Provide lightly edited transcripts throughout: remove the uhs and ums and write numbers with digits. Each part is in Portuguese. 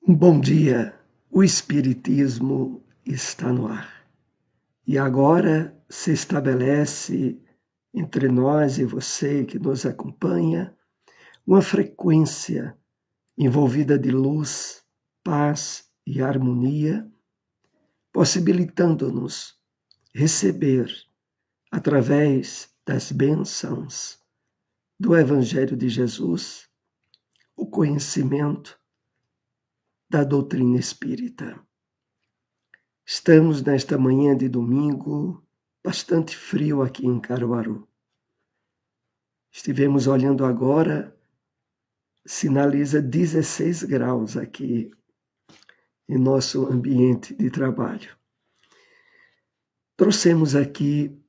Bom dia, o Espiritismo está no ar. E agora se estabelece entre nós e você que nos acompanha uma frequência envolvida de luz, paz e harmonia, possibilitando-nos receber, através das bênçãos do Evangelho de Jesus, o conhecimento da doutrina espírita. Estamos nesta manhã de domingo, bastante frio aqui em Caruaru. Estivemos olhando agora, sinaliza 16 graus aqui em nosso ambiente de trabalho. Trouxemos aqui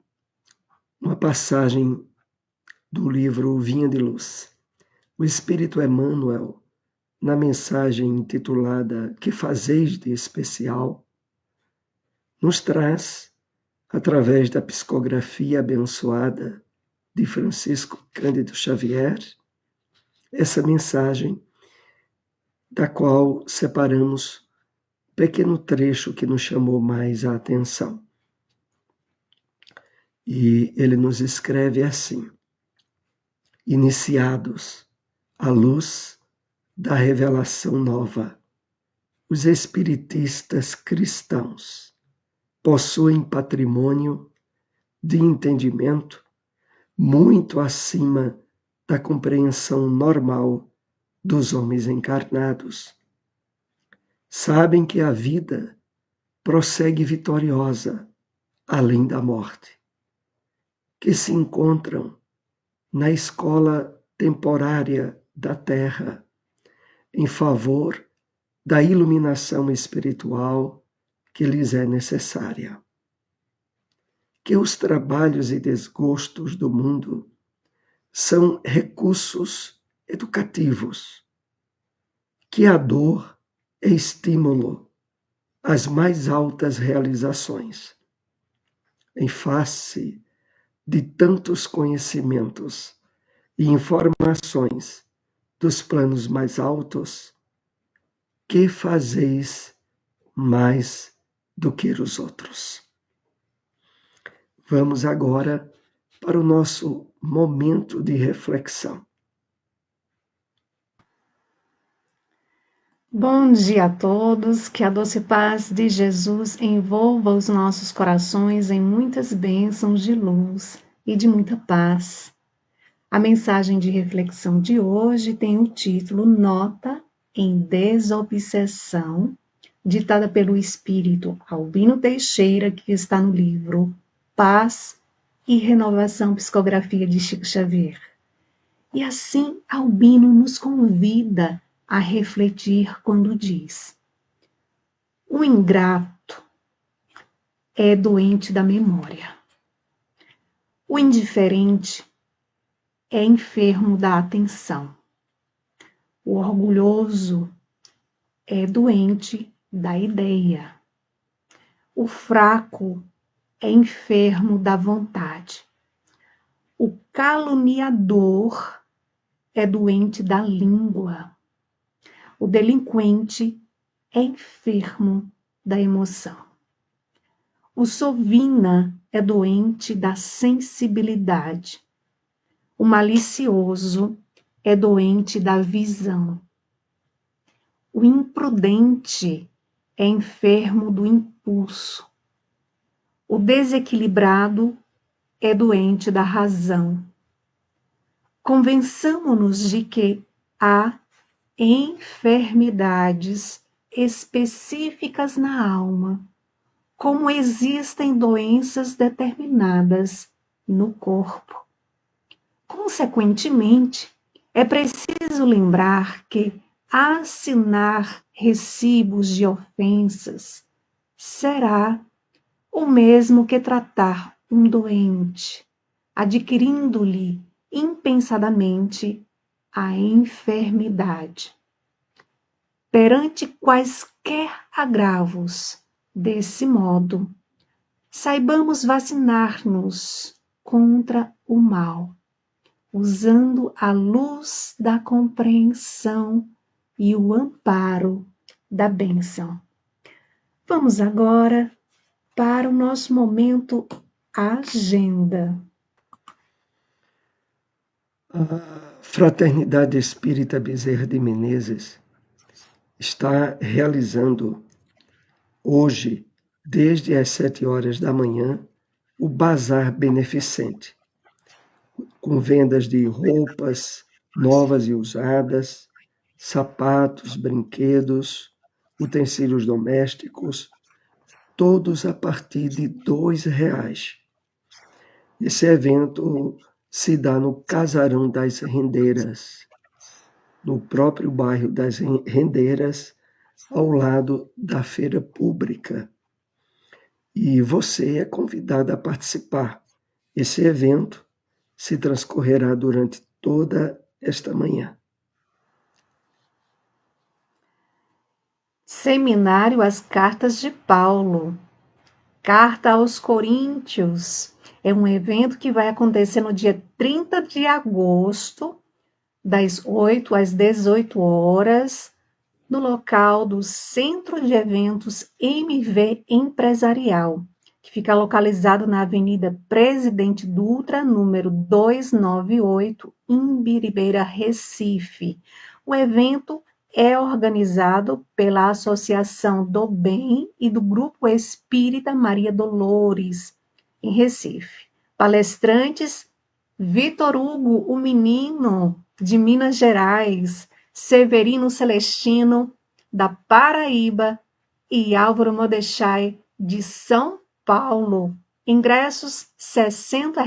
uma passagem do livro Vinha de Luz. O Espírito Emmanuel, na mensagem intitulada Que Fazeis de Especial, nos traz, através da psicografia abençoada de Francisco Cândido Xavier, essa mensagem da qual separamos um pequeno trecho que nos chamou mais a atenção. E ele nos escreve assim: iniciados à luz da revelação nova, os espiritistas cristãos possuem patrimônio de entendimento muito acima da compreensão normal dos homens encarnados. Sabem que a vida prossegue vitoriosa além da morte, que se encontram na escola temporária da Terra em favor da iluminação espiritual que lhes é necessária. Que os trabalhos e desgostos do mundo são recursos educativos, que a dor é estímulo às mais altas realizações. Em face de tantos conhecimentos e informações dos planos mais altos, que fazeis mais do que os outros? Vamos agora para o nosso momento de reflexão. Bom dia a todos, que a doce paz de Jesus envolva os nossos corações em muitas bênçãos de luz e de muita paz. A mensagem de reflexão de hoje tem o título Nota em Desobsessão, ditada pelo espírito Albino Teixeira, que está no livro Paz e Renovação, Psicografia de Chico Xavier. E assim Albino nos convida a refletir quando diz: o ingrato é doente da memória. O indiferente é enfermo da atenção. O orgulhoso é doente da ideia. O fraco é enfermo da vontade. O caluniador é doente da língua. O delinquente é enfermo da emoção. O sovina é doente da sensibilidade. O malicioso é doente da visão. O imprudente é enfermo do impulso. O desequilibrado é doente da razão. Convençamo-nos de que há enfermidades específicas na alma, como existem doenças determinadas no corpo. Consequentemente, é preciso lembrar que assinar recibos de ofensas será o mesmo que tratar um doente, adquirindo-lhe impensadamente a enfermidade. Perante quaisquer agravos, desse modo, saibamos vacinar-nos contra o mal, usando a luz da compreensão e o amparo da bênção. Vamos agora para o nosso momento agenda. A Fraternidade Espírita Bezerra de Menezes está realizando hoje, desde as 7 horas da manhã, o Bazar Beneficente, com vendas de roupas novas e usadas, sapatos, brinquedos, utensílios domésticos, todos a partir de R$ 2. Esse evento se dá no Casarão das Rendeiras, no próprio bairro das Rendeiras, ao lado da feira pública. E você é convidado a participar. Esse evento se transcorrerá durante toda esta manhã. Seminário As Cartas de Paulo. Carta aos Coríntios. É um evento que vai acontecer no dia 30 de agosto, das 8 às 18 horas, no local do Centro de Eventos MV Empresarial, que fica localizado na Avenida Presidente Dutra, número 298, em Biribeira, Recife. O evento é organizado pela Associação do Bem e do Grupo Espírita Maria Dolores, em Recife. Palestrantes: Vitor Hugo, o Menino, de Minas Gerais, Severino Celestino, da Paraíba, e Álvaro Modechai, de São Paulo. Ingressos R$ 60,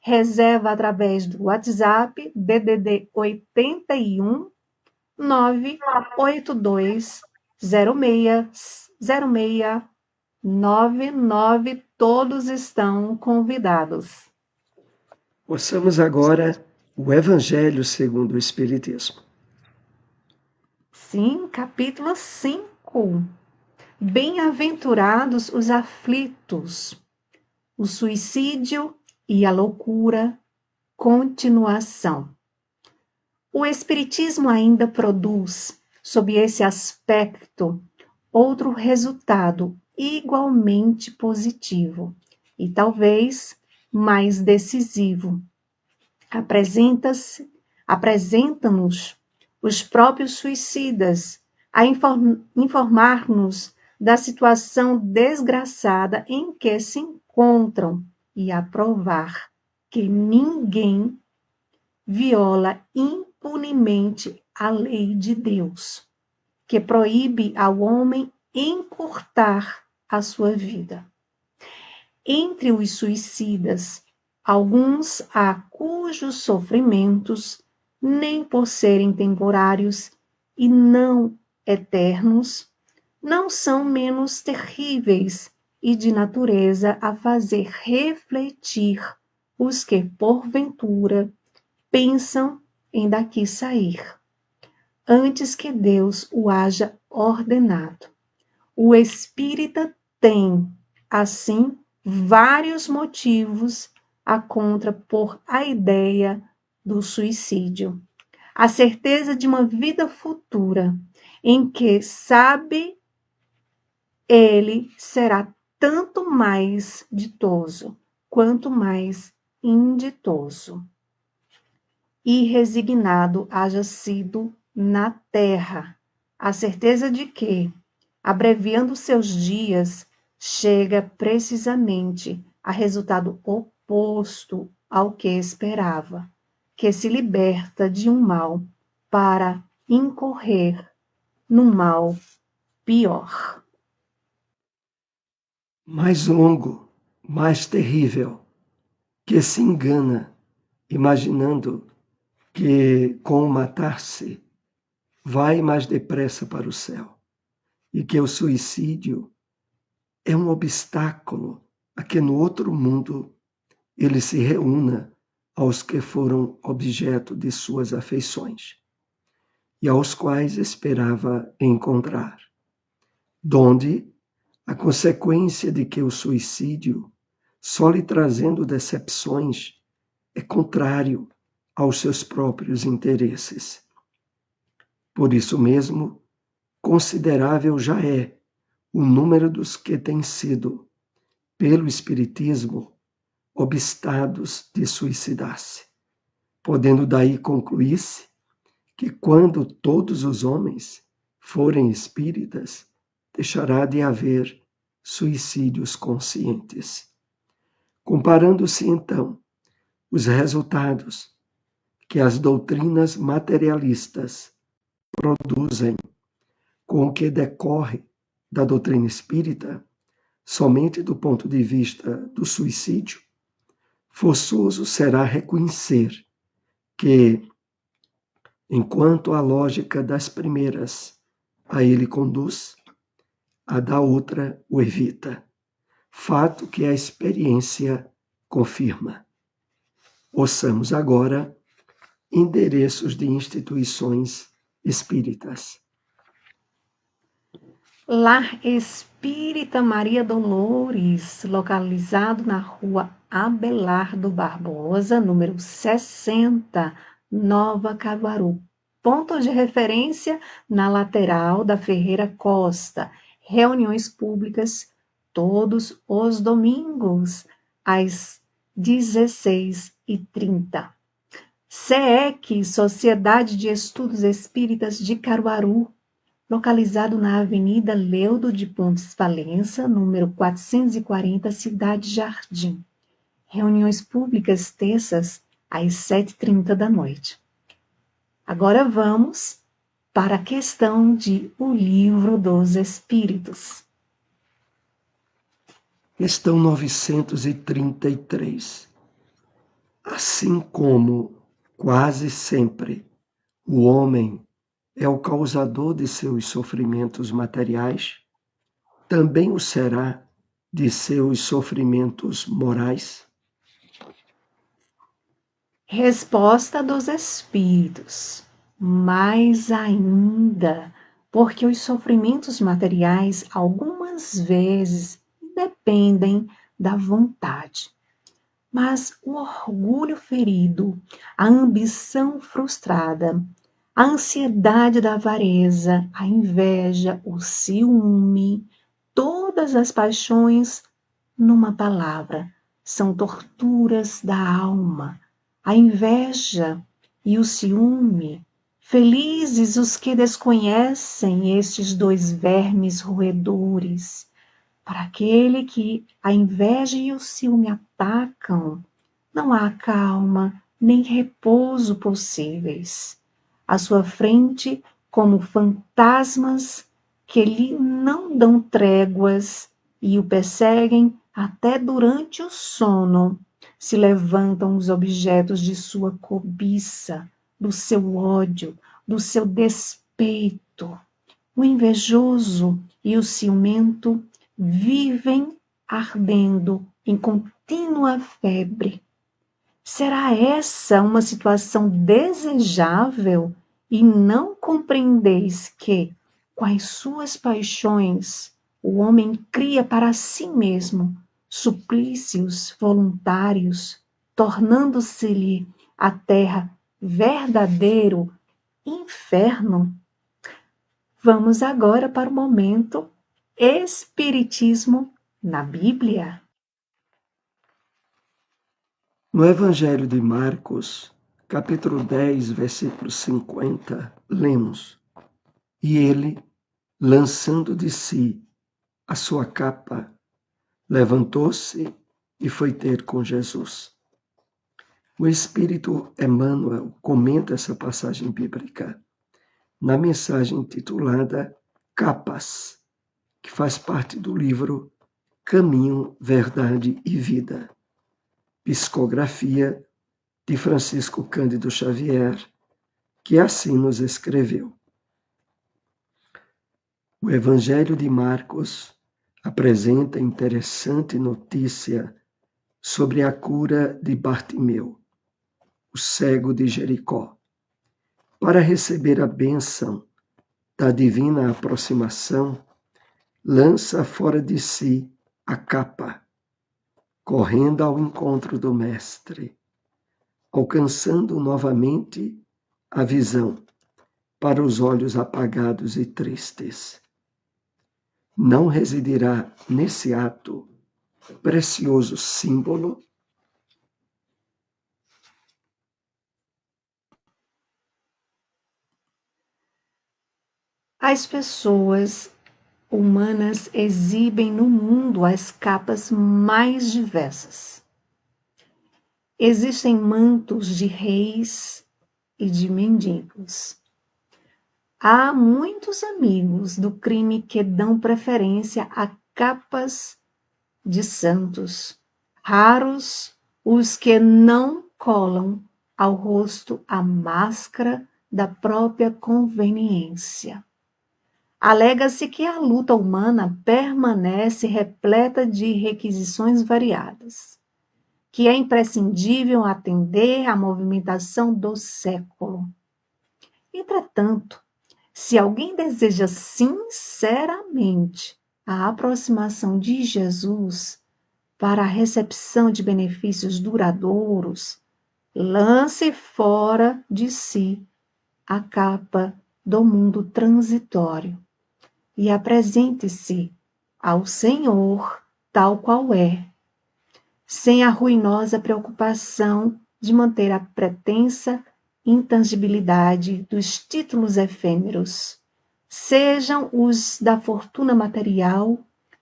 reserva através do WhatsApp DDD 81 982 060699. Todos estão convidados. Ouçamos agora o Evangelho segundo o Espiritismo. Sim, capítulo 5. Bem-aventurados os aflitos, o suicídio e a loucura, continuação. O Espiritismo ainda produz, sob esse aspecto, outro resultado igualmente positivo e talvez mais decisivo. Apresenta-nos os próprios suicidas a informar-nos da situação desgraçada em que se encontram e a provar que ninguém viola impunemente a lei de Deus, que proíbe ao homem encurtar a sua vida. Entre os suicidas, alguns há cujos sofrimentos, nem por serem temporários e não eternos, não são menos terríveis e de natureza a fazer refletir os que, porventura, pensam em daqui sair, antes que Deus o haja ordenado. O espírita tem, assim, vários motivos a contrapor a ideia do suicídio. A certeza de uma vida futura, em que sabe ele será tanto mais ditoso, quanto mais inditoso. E resignado haja sido na terra, a certeza de que, abreviando seus dias, chega precisamente a resultado oposto ao que esperava, que se liberta de um mal para incorrer num mal pior. Mais longo, mais terrível, que se engana, imaginando que com o matar-se vai mais depressa para o céu, e que o suicídio é um obstáculo a que no outro mundo ele se reúna aos que foram objeto de suas afeições e aos quais esperava encontrar, donde a consequência de que o suicídio, só lhe trazendo decepções, é contrário aos seus próprios interesses. Por isso mesmo, considerável já é o número dos que têm sido, pelo Espiritismo, obstados de suicidar-se, podendo daí concluir-se que quando todos os homens forem espíritas, deixará de haver suicídios conscientes. Comparando-se, então, os resultados que as doutrinas materialistas produzem com o que decorre da doutrina espírita, somente do ponto de vista do suicídio, forçoso será reconhecer que, enquanto a lógica das primeiras a ele conduz, a da outra o evita, fato que a experiência confirma. Ouçamos agora endereços de instituições espíritas. Lar Espírita Maria Dolores, localizado na rua Abelardo Barbosa, número 60, Nova Caruaru. Ponto de referência na lateral da Ferreira Costa. Reuniões públicas todos os domingos, às 16h30. SEEC, Sociedade de Estudos Espíritas de Caruaru, localizado na Avenida Leudo de Pontes Valença, número 440, Cidade Jardim. Reuniões públicas terças às 7h30 da noite. Agora vamos para a questão de O Livro dos Espíritos. Questão 933. Assim como, quase sempre, o homem é o causador de seus sofrimentos materiais, também o será de seus sofrimentos morais? Resposta dos Espíritos. Mais ainda, porque os sofrimentos materiais algumas vezes dependem da vontade. Mas o orgulho ferido, a ambição frustrada, a ansiedade da avareza, a inveja, o ciúme, todas as paixões, numa palavra, são torturas da alma. A inveja e o ciúme, felizes os que desconhecem estes dois vermes roedores. Para aquele que a inveja e o ciúme atacam, não há calma nem repouso possíveis. À sua frente, como fantasmas que lhe não dão tréguas e o perseguem até durante o sono, se levantam os objetos de sua cobiça, do seu ódio, do seu despeito. O invejoso e o ciumento vivem ardendo em contínua febre. Será essa uma situação desejável e não compreendeis que, com as suas paixões, o homem cria para si mesmo suplícios voluntários, tornando-se-lhe a terra verdadeiro inferno? Vamos agora para o momento Espiritismo na Bíblia. No Evangelho de Marcos, capítulo 10, versículo 50, lemos: E ele, lançando de si a sua capa, levantou-se e foi ter com Jesus. O Espírito Emmanuel comenta essa passagem bíblica na mensagem intitulada Capas, que faz parte do livro Caminho, Verdade e Vida, psicografia de Francisco Cândido Xavier, que assim nos escreveu. O Evangelho de Marcos apresenta interessante notícia sobre a cura de Bartimeu, o cego de Jericó. Para receber a bênção da divina aproximação, lança fora de si a capa, correndo ao encontro do Mestre, alcançando novamente a visão, para os olhos apagados e tristes. Não residirá nesse ato precioso símbolo as pessoas humanas exibem no mundo as capas mais diversas. Existem mantos de reis e de mendigos. Há muitos amigos do crime que dão preferência a capas de santos. Raros os que não colam ao rosto a máscara da própria conveniência. Alega-se que a luta humana permanece repleta de requisições variadas, que é imprescindível atender à movimentação do século. Entretanto, se alguém deseja sinceramente a aproximação de Jesus para a recepção de benefícios duradouros, lance fora de si a capa do mundo transitório e apresente-se ao Senhor tal qual é, sem a ruinosa preocupação de manter a pretensa intangibilidade dos títulos efêmeros, sejam os da fortuna material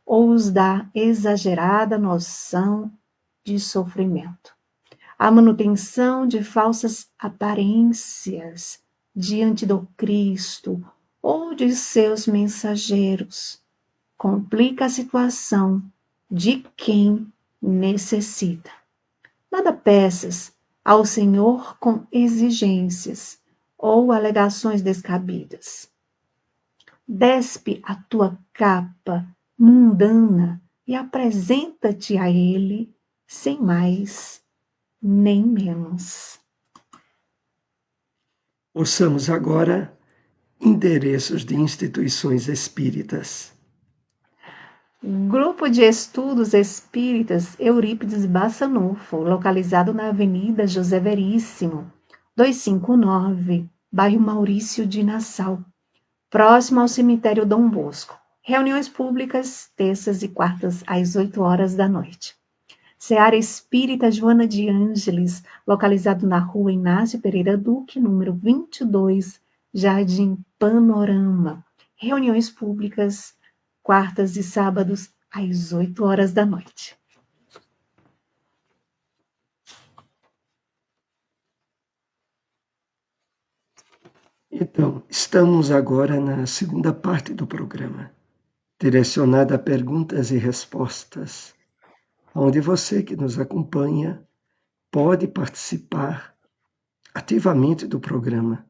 ou os da exagerada noção de sofrimento. A manutenção de falsas aparências diante do Cristo ou de seus mensageiros complica a situação de quem necessita. Nada peças ao Senhor com exigências ou alegações descabidas. Despe a tua capa mundana e apresenta-te a Ele sem mais nem menos. Ouçamos agora endereços de instituições espíritas. Grupo de Estudos Espíritas Eurípides Bassanufo, localizado na Avenida José Veríssimo, 259, bairro Maurício de Nassau, próximo ao cemitério Dom Bosco. Reuniões públicas, terças e quartas, às 8 horas da noite. Seara Espírita Joana de Ângeles, localizado na rua Inácio Pereira Duque, número 22, Jardim Panorama. Reuniões públicas, quartas e sábados, às 8 horas da noite. Então, estamos agora na segunda parte do programa, direcionada a perguntas e respostas, onde você que nos acompanha pode participar ativamente do programa,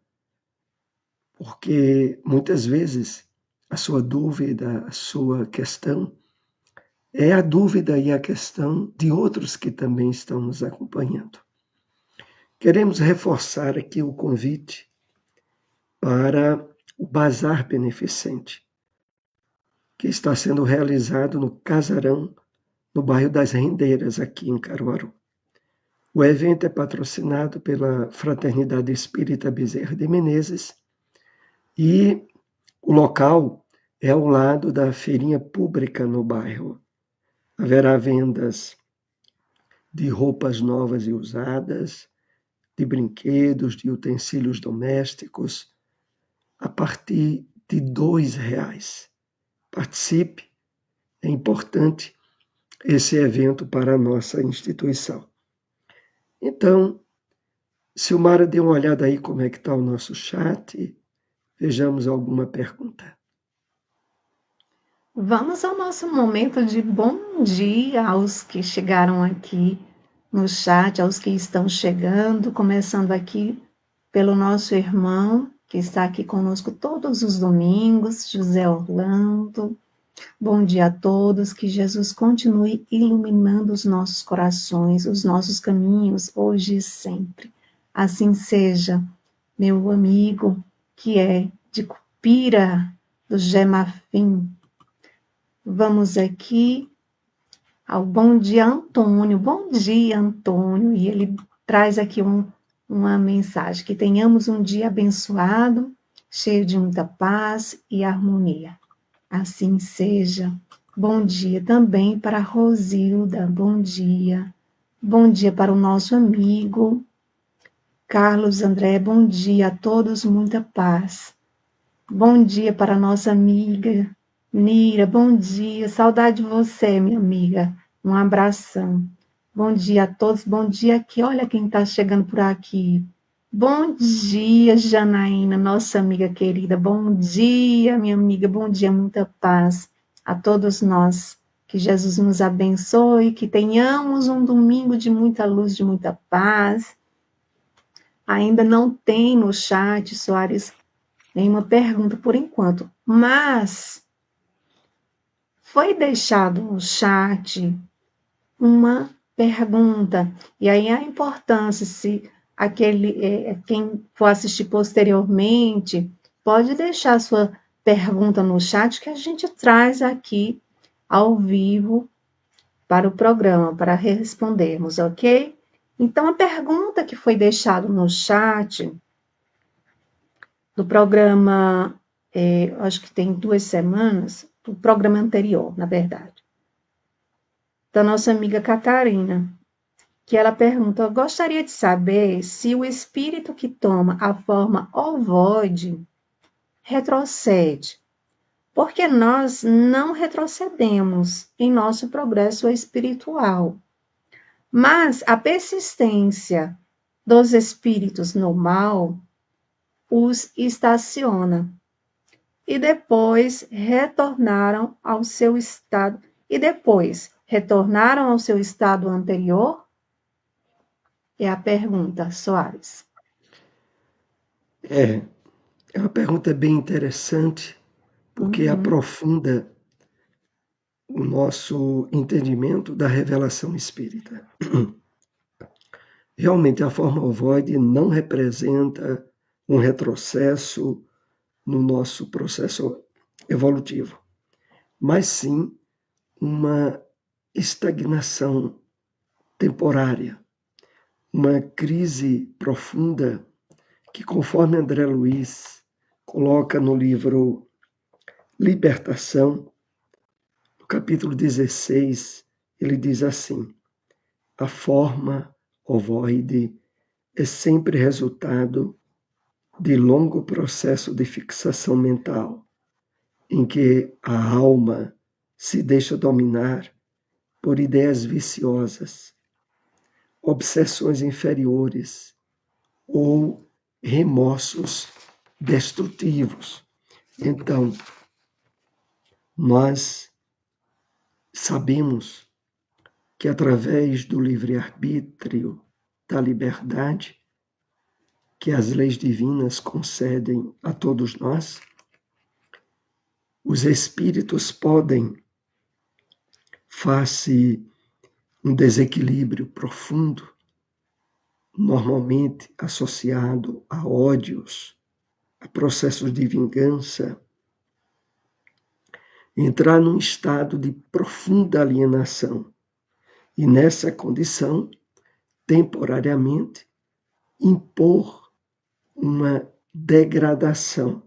porque muitas vezes a sua dúvida, a sua questão, é a dúvida e a questão de outros que também estão nos acompanhando. Queremos reforçar aqui o convite para o Bazar Beneficente, que está sendo realizado no Casarão, no bairro das Rendeiras, aqui em Caruaru. O evento é patrocinado pela Fraternidade Espírita Bezerra de Menezes e o local é ao lado da feirinha pública no bairro. Haverá vendas de roupas novas e usadas, de brinquedos, de utensílios domésticos, a partir de R$2. Participe, é importante esse evento para a nossa instituição. Então, Silmara, dê uma olhada aí como é que está o nosso chat. Vejamos alguma pergunta. Vamos ao nosso momento de bom dia aos que chegaram aqui no chat, aos que estão chegando, começando aqui pelo nosso irmão, que está aqui conosco todos os domingos, José Orlando. Bom dia a todos, que Jesus continue iluminando os nossos corações, os nossos caminhos, hoje e sempre. Assim seja, meu amigo, que é de Cupira, do Gemafim. Vamos aqui ao bom dia, Antônio. Bom dia, Antônio. E ele traz aqui uma mensagem: que tenhamos um dia abençoado, cheio de muita paz e harmonia. Assim seja. Bom dia também para a Rosilda, bom dia. Bom dia para o nosso amigo Carlos André, bom dia a todos, muita paz. Bom dia para a nossa amiga Nira, bom dia, saudade de você, minha amiga, um abração. Bom dia a todos, bom dia aqui, olha quem está chegando por aqui. Bom dia, Janaína, nossa amiga querida, bom dia, minha amiga, bom dia, muita paz a todos nós. Que Jesus nos abençoe, que tenhamos um domingo de muita luz, de muita paz. Ainda não tem no chat, Soares, nenhuma pergunta por enquanto, mas foi deixado no chat uma pergunta, e aí a importância, se quem for assistir posteriormente, pode deixar sua pergunta no chat que a gente traz aqui ao vivo para o programa, para respondermos, ok? Então, a pergunta que foi deixada no chat do programa, acho que tem 2 semanas, do programa anterior, na verdade, da nossa amiga Catarina, que ela pergunta: eu gostaria de saber se o espírito que toma a forma ovoide retrocede, porque nós não retrocedemos em nosso progresso espiritual, mas a persistência dos espíritos no mal os estaciona e depois retornaram ao seu estado anterior? É a pergunta, Soares. É uma pergunta bem interessante, porque aprofunda o nosso entendimento da revelação espírita. Realmente, a forma ovoide não representa um retrocesso no nosso processo evolutivo, mas sim uma estagnação temporária, uma crise profunda que, conforme André Luiz coloca no livro Libertação, no capítulo 16, ele diz assim: a forma ovoide é sempre resultado de longo processo de fixação mental, em que a alma se deixa dominar por ideias viciosas, obsessões inferiores ou remorsos destrutivos. Então, nós sabemos que através do livre-arbítrio, da liberdade, que as leis divinas concedem a todos nós, os espíritos podem, face um desequilíbrio profundo, normalmente associado a ódios, a processos de vingança, entrar num estado de profunda alienação e, nessa condição, temporariamente, impor uma degradação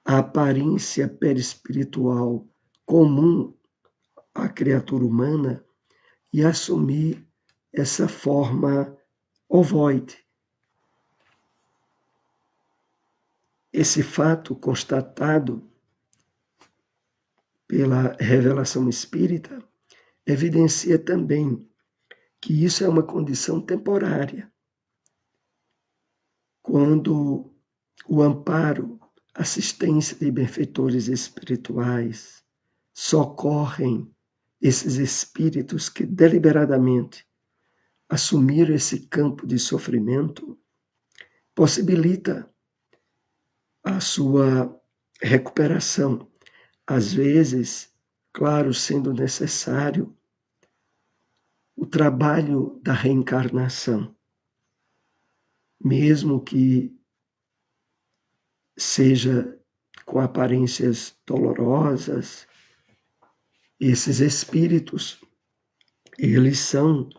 à aparência perispiritual comum à criatura humana e assumir essa forma ovoide. Esse fato constatado pela revelação espírita evidencia também que isso é uma condição temporária. Quando o amparo, assistência de benfeitores espirituais socorrem esses espíritos que deliberadamente assumiram esse campo de sofrimento, possibilita a sua recuperação. Às vezes, claro, sendo necessário o trabalho da reencarnação, mesmo que seja com aparências dolorosas, esses espíritos, eles são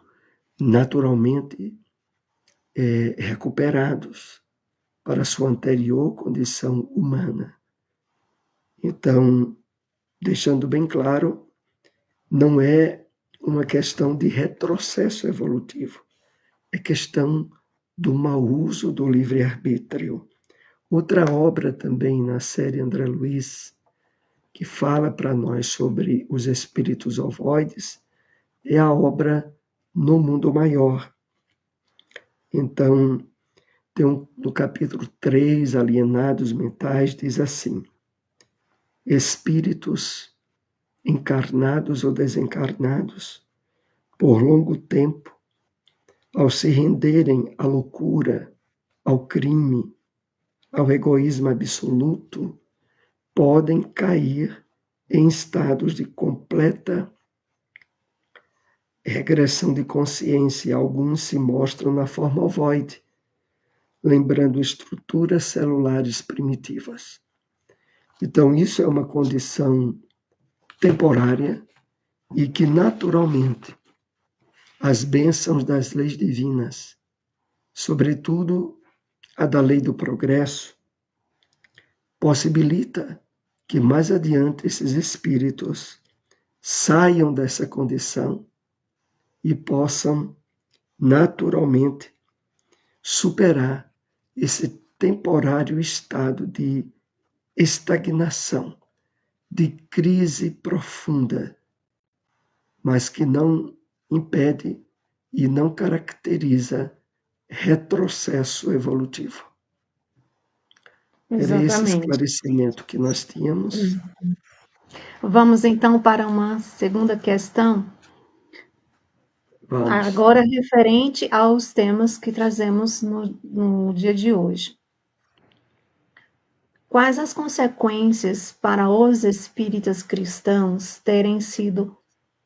naturalmente recuperados para a sua anterior condição humana. Então, deixando bem claro, não é uma questão de retrocesso evolutivo, é questão do mau uso do livre-arbítrio. Outra obra também na série André Luiz, que fala para nós sobre os espíritos ovoides, é a obra No Mundo Maior. Então, no capítulo 3, Alienados Mentais, diz assim: espíritos encarnados ou desencarnados, por longo tempo, ao se renderem à loucura, ao crime, ao egoísmo absoluto, podem cair em estados de completa regressão de consciência. Alguns se mostram na forma ovoide, lembrando estruturas celulares primitivas. Então, isso é uma condição temporária e que, naturalmente, as bênçãos das leis divinas, sobretudo a da lei do progresso, possibilita que mais adiante esses espíritos saiam dessa condição e possam naturalmente superar esse temporário estado de estagnação, de crise profunda, mas que não impede e não caracteriza retrocesso evolutivo. Era esse Exatamente. esclarecimento que nós tínhamos. Vamos então para uma segunda questão, Vamos. agora referente aos temas que trazemos no dia de hoje. Quais as consequências para os espíritas cristãos terem sido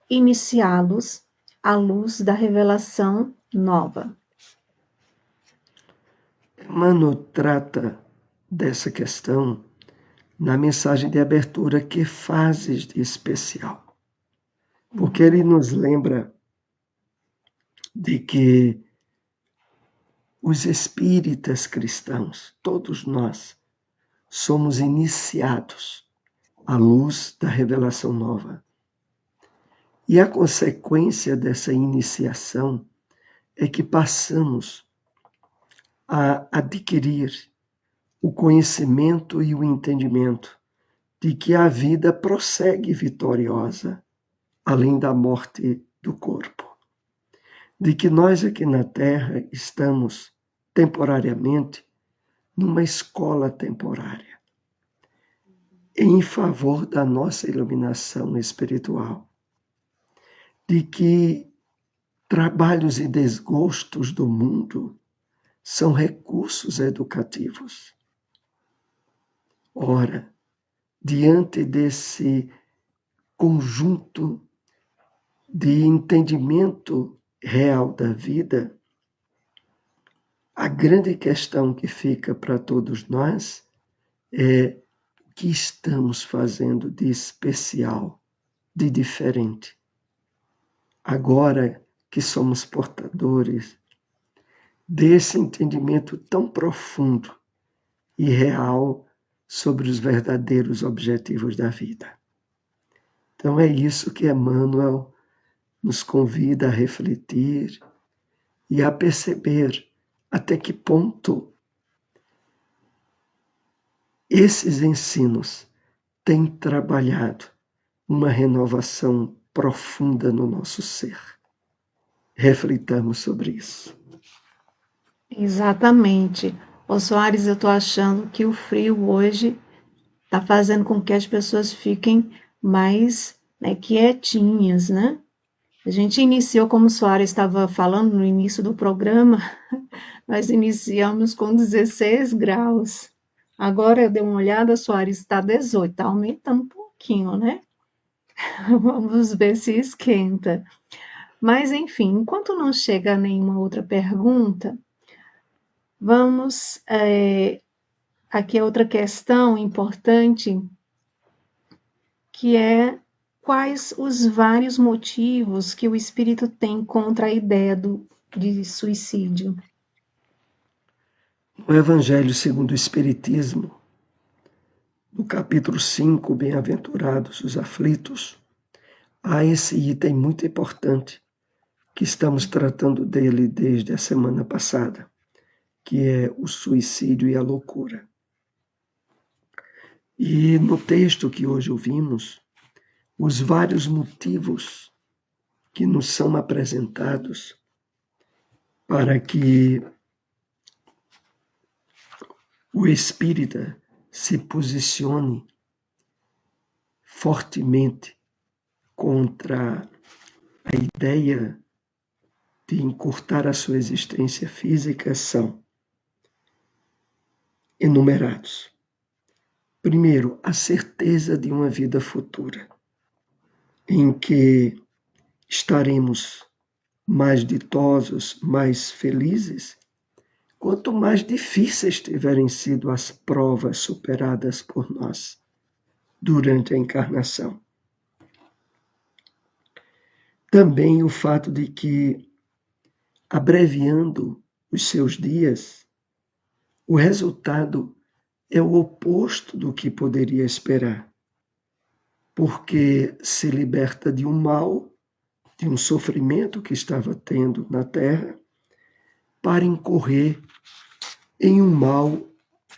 iniciados à luz da revelação nova? Emmanuel trata dessa questão na mensagem de abertura Que Fazes de Especial, porque ele nos lembra de que os espíritas cristãos, todos nós, somos iniciados à luz da revelação nova. E a consequência dessa iniciação é que passamos a adquirir o conhecimento e o entendimento de que a vida prossegue vitoriosa, além da morte do corpo. De que nós aqui na Terra estamos temporariamente numa escola temporária, em favor da nossa iluminação espiritual. De que trabalhos e desgostos do mundo são recursos educativos. Ora, diante desse conjunto de entendimento real da vida, a grande questão que fica para todos nós é o que estamos fazendo de especial, de diferente. Agora que somos portadores desse entendimento tão profundo e real sobre os verdadeiros objetivos da vida. Então é isso que Emmanuel nos convida a refletir e a perceber até que ponto esses ensinos têm trabalhado uma renovação profunda no nosso ser. Reflitamos sobre isso. Exatamente. Ô Soares, eu estou achando que o frio hoje está fazendo com que as pessoas fiquem mais, quietinhas, né? A gente iniciou, como o Soares estava falando no início do programa, nós iniciamos com 16 graus. Agora eu dei uma olhada, Soares, está 18, está aumentando um pouquinho, né? Vamos ver se esquenta. Mas, enfim, enquanto não chega nenhuma outra pergunta, vamos aqui a outra questão importante, que é quais os vários motivos que o espírito tem contra a ideia de suicídio. No Evangelho segundo o Espiritismo, no capítulo 5, Bem-aventurados os aflitos, há esse item muito importante que estamos tratando dele desde a semana passada, que é o suicídio e a loucura. E no texto que hoje ouvimos, os vários motivos que nos são apresentados para que o espírita se posicione fortemente contra a ideia de encurtar a sua existência física são enumerados. Primeiro, a certeza de uma vida futura, em que estaremos mais ditosos, mais felizes, quanto mais difíceis tiverem sido as provas superadas por nós durante a encarnação. Também o fato de que, abreviando os seus dias, o resultado é o oposto do que poderia esperar, porque se liberta de um mal, de um sofrimento que estava tendo na Terra, para incorrer em um mal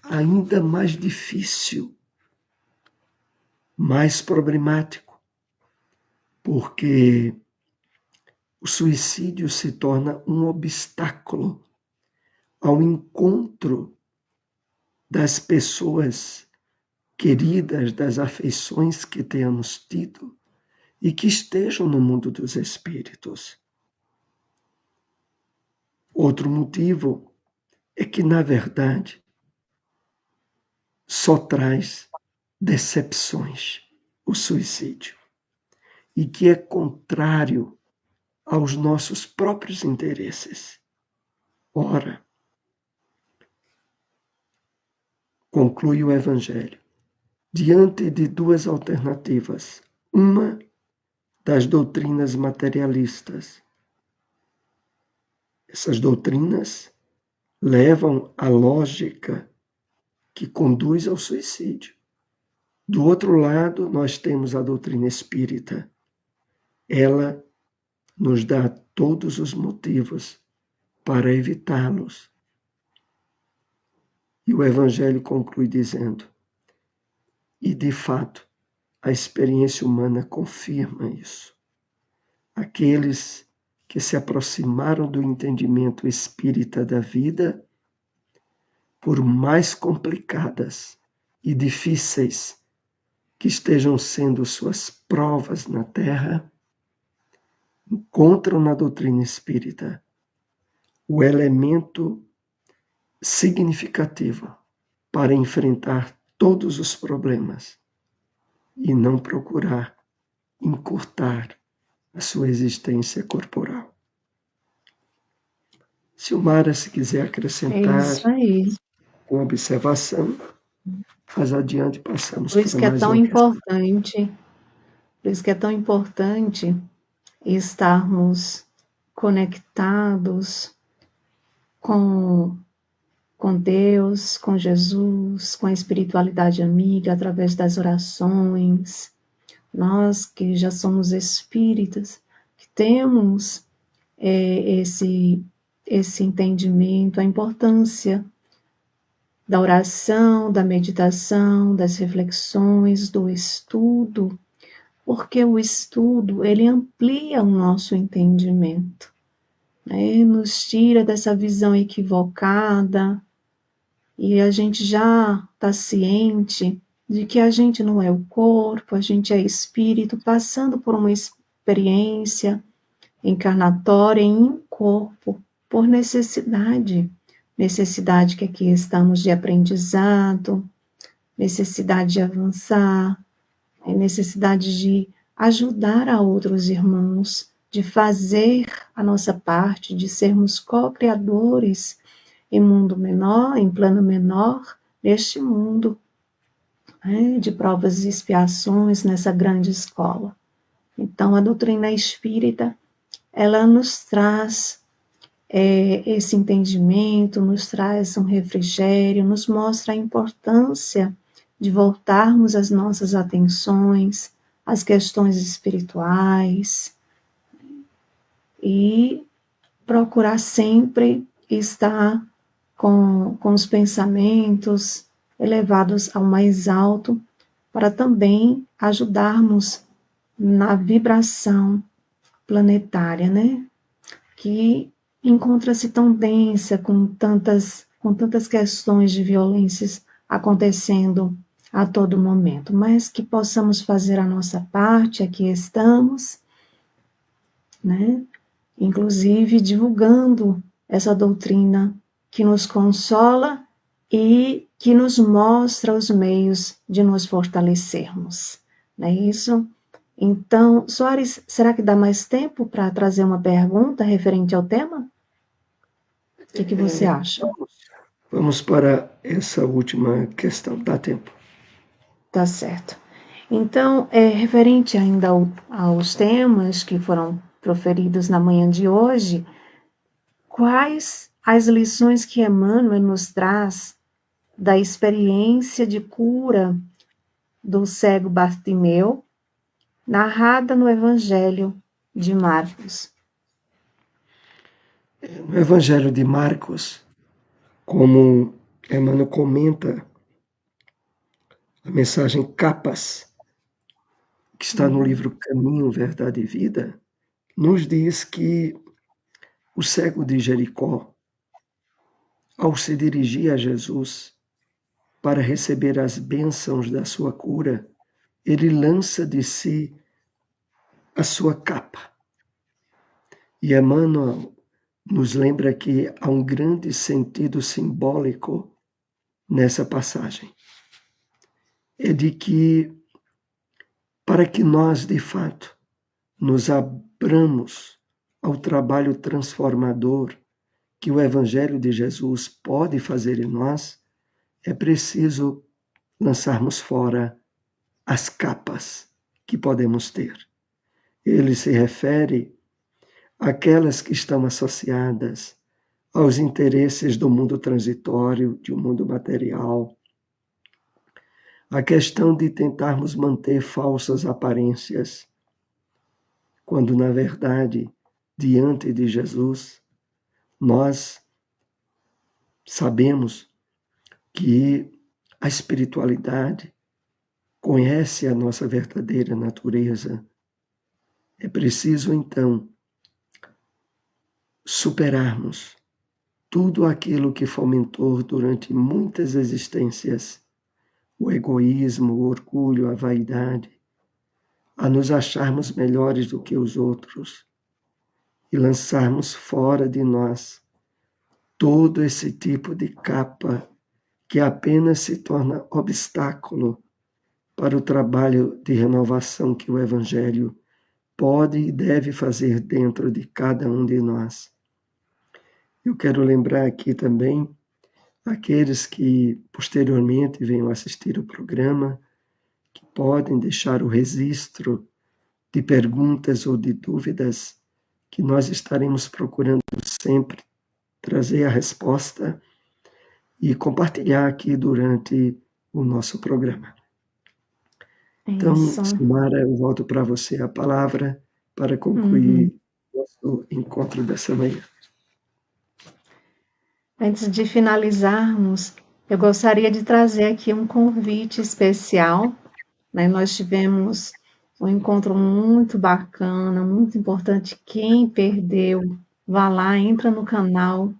ainda mais difícil, mais problemático, porque o suicídio se torna um obstáculo ao encontro das pessoas queridas, das afeições que tenhamos tido e que estejam no mundo dos espíritos. Outro motivo é que, na verdade, só traz decepções o suicídio e que é contrário aos nossos próprios interesses. Ora, conclui o Evangelho, diante de duas alternativas, uma das doutrinas materialistas. Essas doutrinas levam à lógica que conduz ao suicídio. Do outro lado, nós temos a doutrina espírita. Ela nos dá todos os motivos para evitá-los. E o Evangelho conclui dizendo, e de fato, a experiência humana confirma isso. Aqueles que se aproximaram do entendimento espírita da vida, por mais complicadas e difíceis que estejam sendo suas provas na Terra, encontram na doutrina espírita o elemento significativo para enfrentar todos os problemas e não procurar encurtar a sua existência corporal. Silmara, se quiser acrescentar isso aí. com observação, mais adiante passamos Por isso para que é mais tão uma questão. importante, por isso que é tão importante estarmos conectados com Deus, com Jesus, com a espiritualidade amiga, através das orações. Nós que já somos espíritas, que temos esse entendimento, a importância da oração, da meditação, das reflexões, do estudo, porque o estudo, ele amplia o nosso entendimento, né? Nos tira dessa visão equivocada, e a gente já está ciente de que a gente não é o corpo, a gente é espírito passando por uma experiência encarnatória em um corpo, por necessidade que aqui estamos de aprendizado, necessidade de avançar, necessidade de ajudar a outros irmãos, de fazer a nossa parte, de sermos co-criadores em mundo menor, em plano menor, neste mundo, né, de provas e expiações nessa grande escola. Então, a doutrina espírita, ela nos traz esse entendimento, nos traz um refrigério, nos mostra a importância de voltarmos as nossas atenções às questões espirituais e procurar sempre estar com os pensamentos elevados ao mais alto, para também ajudarmos na vibração planetária, né? Que encontra-se tão densa, com tantas questões de violências acontecendo a todo momento, mas que possamos fazer a nossa parte, aqui estamos, né? Inclusive divulgando essa doutrina que nos consola e que nos mostra os meios de nos fortalecermos. Não é isso? Então, Soares, será que dá mais tempo para trazer uma pergunta referente ao tema? O que você acha? Vamos para essa última questão, dá tempo. Tá certo. Então, referente ainda aos temas que foram proferidos na manhã de hoje, quais as lições que Emmanuel nos traz da experiência de cura do cego Bartimeu, narrada no Evangelho de Marcos? No Evangelho de Marcos, como Emmanuel comenta a mensagem Capas, que está no livro Caminho, Verdade e Vida, nos diz que o cego de Jericó, ao se dirigir a Jesus para receber as bênçãos da sua cura, ele lança de si a sua capa. E Emmanuel nos lembra que há um grande sentido simbólico nessa passagem. É de que, para que nós, de fato, nos abramos ao trabalho transformador que o Evangelho de Jesus pode fazer em nós, é preciso lançarmos fora as capas que podemos ter. Ele se refere àquelas que estão associadas aos interesses do mundo transitório, de um mundo material, a questão de tentarmos manter falsas aparências, quando, na verdade, diante de Jesus, nós sabemos que a espiritualidade conhece a nossa verdadeira natureza. É preciso, então, superarmos tudo aquilo que fomentou durante muitas existências o egoísmo, o orgulho, a vaidade, a nos acharmos melhores do que os outros e lançarmos fora de nós todo esse tipo de capa que apenas se torna obstáculo para o trabalho de renovação que o Evangelho pode e deve fazer dentro de cada um de nós. Eu quero lembrar aqui também aqueles que posteriormente venham assistir o programa, que podem deixar o registro de perguntas ou de dúvidas, que nós estaremos procurando sempre trazer a resposta e compartilhar aqui durante o nosso programa. Então, Silmara, eu volto para você a palavra para concluir nosso encontro dessa manhã. Antes de finalizarmos, eu gostaria de trazer aqui um convite especial, né? Nós tivemos um encontro muito bacana, muito importante. Quem perdeu, vá lá, entra no canal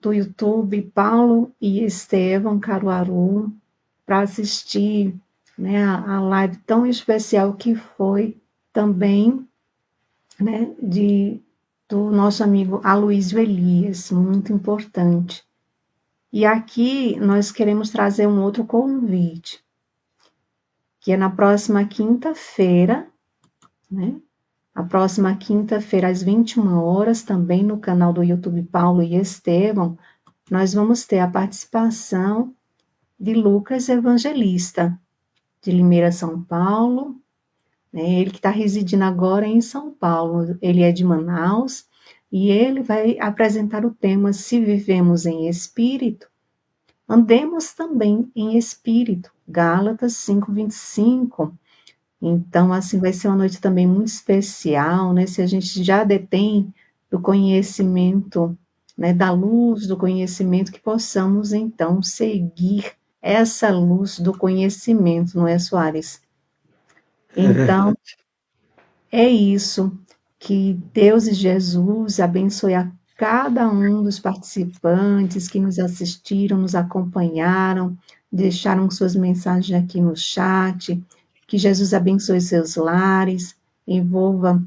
do YouTube Paulo e Estevão Caruaru para assistir, né, a live tão especial que foi também, né, do nosso amigo Aloysio Elias, muito importante. E aqui nós queremos trazer um outro convite, que é na próxima quinta-feira, né? A próxima quinta-feira, às 21 horas, também no canal do YouTube Paulo e Estevão, nós vamos ter a participação de Lucas Evangelista, de Limeira, São Paulo, né? Ele que está residindo agora em São Paulo, ele é de Manaus, e ele vai apresentar o tema: se vivemos em espírito, andemos também em espírito. Gálatas 5:25. Então, assim, vai ser uma noite também muito especial, né? Se a gente já detém do conhecimento, né, da luz do conhecimento, que possamos, então, seguir essa luz do conhecimento, não é, Soares? É Então, verdade. é isso. Que Deus e Jesus abençoe a cada um dos participantes que nos assistiram, nos acompanharam, deixaram suas mensagens aqui no chat. Que Jesus abençoe seus lares, envolva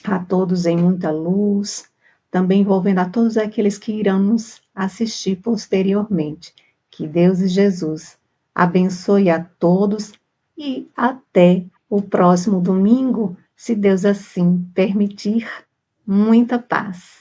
a todos em muita luz, também envolvendo a todos aqueles que irão nos assistir posteriormente. Que Deus e Jesus abençoe a todos e até o próximo domingo, se Deus assim permitir. Muita paz.